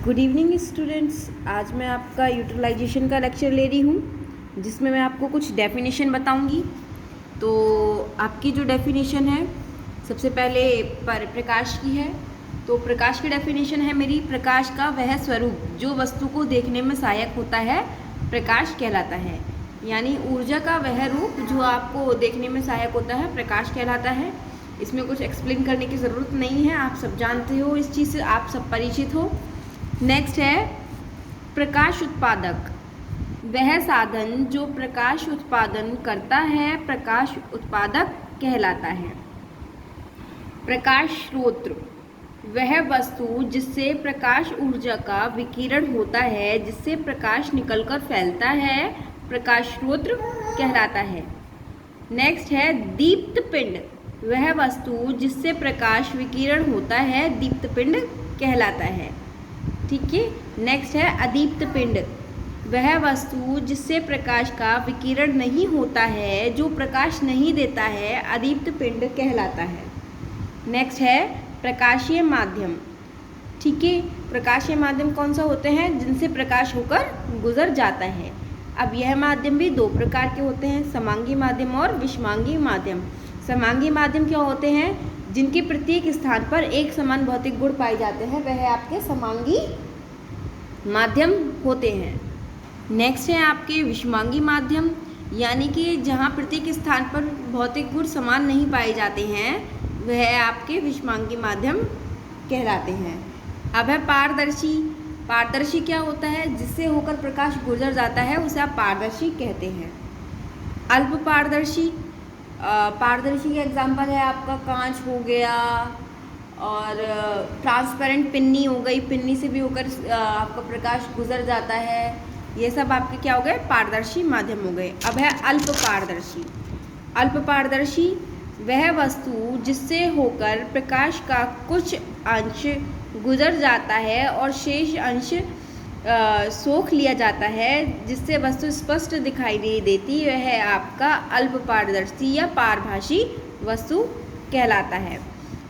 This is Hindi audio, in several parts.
Good evening students. आज मैं आपका यूटिलाइजेशन का लेक्चर ले रही हूँ, जिसमें मैं आपको कुछ डेफिनेशन बताऊँगी। तो आपकी जो डेफिनेशन है, सबसे पहले प्रकाश की है। तो प्रकाश की डेफिनेशन है मेरी, प्रकाश का वह स्वरूप जो वस्तु को देखने में सहायक होता है प्रकाश कहलाता है। यानी ऊर्जा का वह रूप जो आपको देखने में सहायक होता है प्रकाश कहलाता है। इसमें कुछ एक्सप्लेन करने की ज़रूरत नहीं है, आप सब जानते हो, इस चीज़ से आप सब परिचित हो। नेक्स्ट है प्रकाश उत्पादक, वह साधन जो प्रकाश उत्पादन करता है प्रकाश उत्पादक कहलाता है। प्रकाश स्रोत, वह वस्तु जिससे प्रकाश ऊर्जा का विकिरण होता है जिससे प्रकाश निकलकर फैलता है प्रकाश स्रोत कहलाता है। नेक्स्ट है दीप्त पिंड, वह वस्तु जिससे प्रकाश विकिरण होता है दीप्त पिंड कहलाता है। ठीक है। नेक्स्ट है अदीप्त पिंड, वह वस्तु जिससे प्रकाश का विकिरण नहीं होता है, जो प्रकाश नहीं देता है, अदीप्त पिंड कहलाता है। नेक्स्ट है प्रकाशीय माध्यम। ठीक है। प्रकाशीय माध्यम कौन सा होते हैं? जिनसे प्रकाश होकर गुजर जाता है। अब यह माध्यम भी दो प्रकार के होते हैं, समांगी माध्यम और विषमांगी माध्यम। समांगी माध्यम क्या होते हैं? जिनके प्रत्येक स्थान पर एक समान भौतिक गुण पाए जाते हैं, वह आपके समांगी माध्यम होते हैं। नेक्स्ट है आपके विषमांगी माध्यम, यानी कि जहाँ प्रत्येक स्थान पर भौतिक गुण समान नहीं पाए जाते हैं, वह आपके विषमांगी माध्यम कहलाते हैं। अब है पारदर्शी। पारदर्शी क्या होता है? जिससे होकर प्रकाश गुजर जाता है उसे आप पारदर्शी कहते हैं। अल्प पारदर्शी, पारदर्शी का एग्जाम्पल है आपका कांच हो गया और ट्रांसपेरेंट पिन्नी हो गई, पिन्नी से भी होकर आपका प्रकाश गुजर जाता है। ये सब आपके क्या हो गए? पारदर्शी माध्यम हो गए। अब है अल्प पारदर्शी। अल्प पारदर्शी वह वस्तु जिससे होकर प्रकाश का कुछ अंश गुजर जाता है और शेष अंश सोख लिया जाता है, जिससे वस्तु स्पष्ट दिखाई नहीं देती, वह आपका अल्प पारदर्शी या पारभासी वस्तु कहलाता है।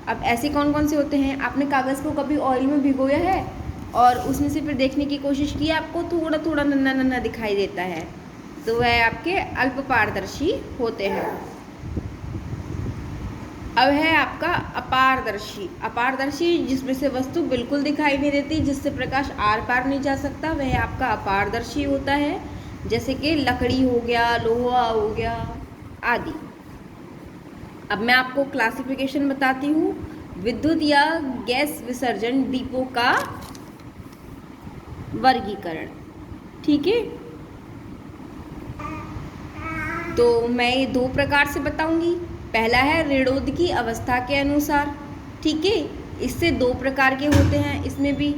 अब ऐसे कौन कौन से होते हैं? आपने कागज़ को कभी ऑयल में भिगोया है और उसमें से फिर देखने की कोशिश की, आपको थोड़ा थोड़ा नन्हा नन्हा दिखाई देता है, तो वह आपके अल्प पारदर्शी होते हैं। अब है आपका अपारदर्शी। अपारदर्शी जिसमें से वस्तु बिल्कुल दिखाई नहीं देती, जिससे प्रकाश आर पार नहीं जा सकता, वह आपका अपारदर्शी होता है। जैसे कि लकड़ी हो गया, लोहा हो गया आदि। अब मैं आपको क्लासिफिकेशन बताती हूँ। विद्युत या गैस विसर्जन डिपो का वर्गीकरण। ठीक है। तो मैं ये दो प्रकार से बताऊंगी। पहला है ऋणोद की अवस्था के अनुसार। ठीक है। इससे दो प्रकार के होते हैं इसमें भी।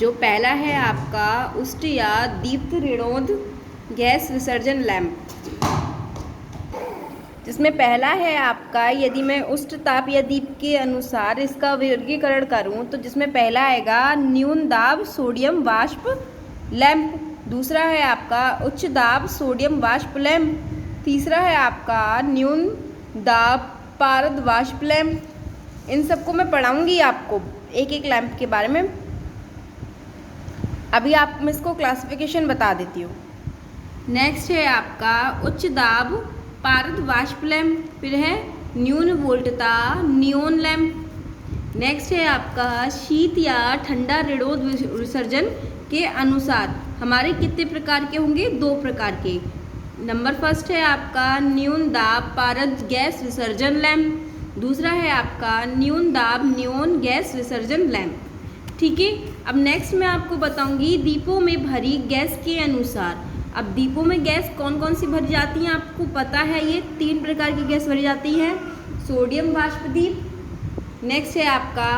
जो पहला है आपका उष्ट या दीप्त ऋणोद गैस विसर्जन लैंप, जिसमें पहला है आपका, यदि मैं उष्ट ताप या दीप के अनुसार इसका वर्गीकरण करूं, तो जिसमें पहला आएगा न्यून दाब सोडियम वाष्प लैंप, दूसरा है आपका उच्च दाब सोडियम वाष्प लैंप, तीसरा है आपका न्यून दाब पारद वाष्प लैंप। इन सबको मैं पढ़ाऊंगी आपको एक एक लैंप के बारे में। अभी आप मैं इसको क्लासिफिकेशन बता देती हूँ। नेक्स्ट है आपका उच्च दाब पारद वाष्प लैंप, फिर है न्यून वोल्टता नियोन लैंप। नेक्स्ट है आपका शीत या ठंडा ऋणोद विसर्जन के अनुसार हमारे कितने प्रकार के होंगे? दो प्रकार के। नंबर फर्स्ट है आपका न्यून दाब पारद गैस विसर्जन लैंप, दूसरा है आपका न्यून दाब नियोन गैस विसर्जन लैंप। ठीक है। अब नेक्स्ट मैं आपको बताऊंगी दीपों में भरी गैस के अनुसार। अब दीपों में गैस कौन कौन सी भरी जाती हैं आपको पता है? ये तीन प्रकार की गैस भरी जाती है। सोडियम वाष्प दीप, नेक्स्ट है आपका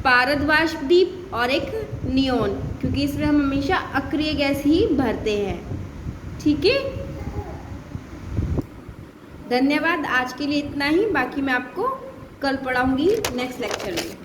पारद वाष्प दीप, और एक नियोन, क्योंकि इसमें हम हमेशा अक्रिय गैस ही भरते हैं। ठीक है। धन्यवाद। आज के लिए इतना ही, बाकी मैं आपको कल पढ़ाऊंगी नेक्स्ट लेक्चर में।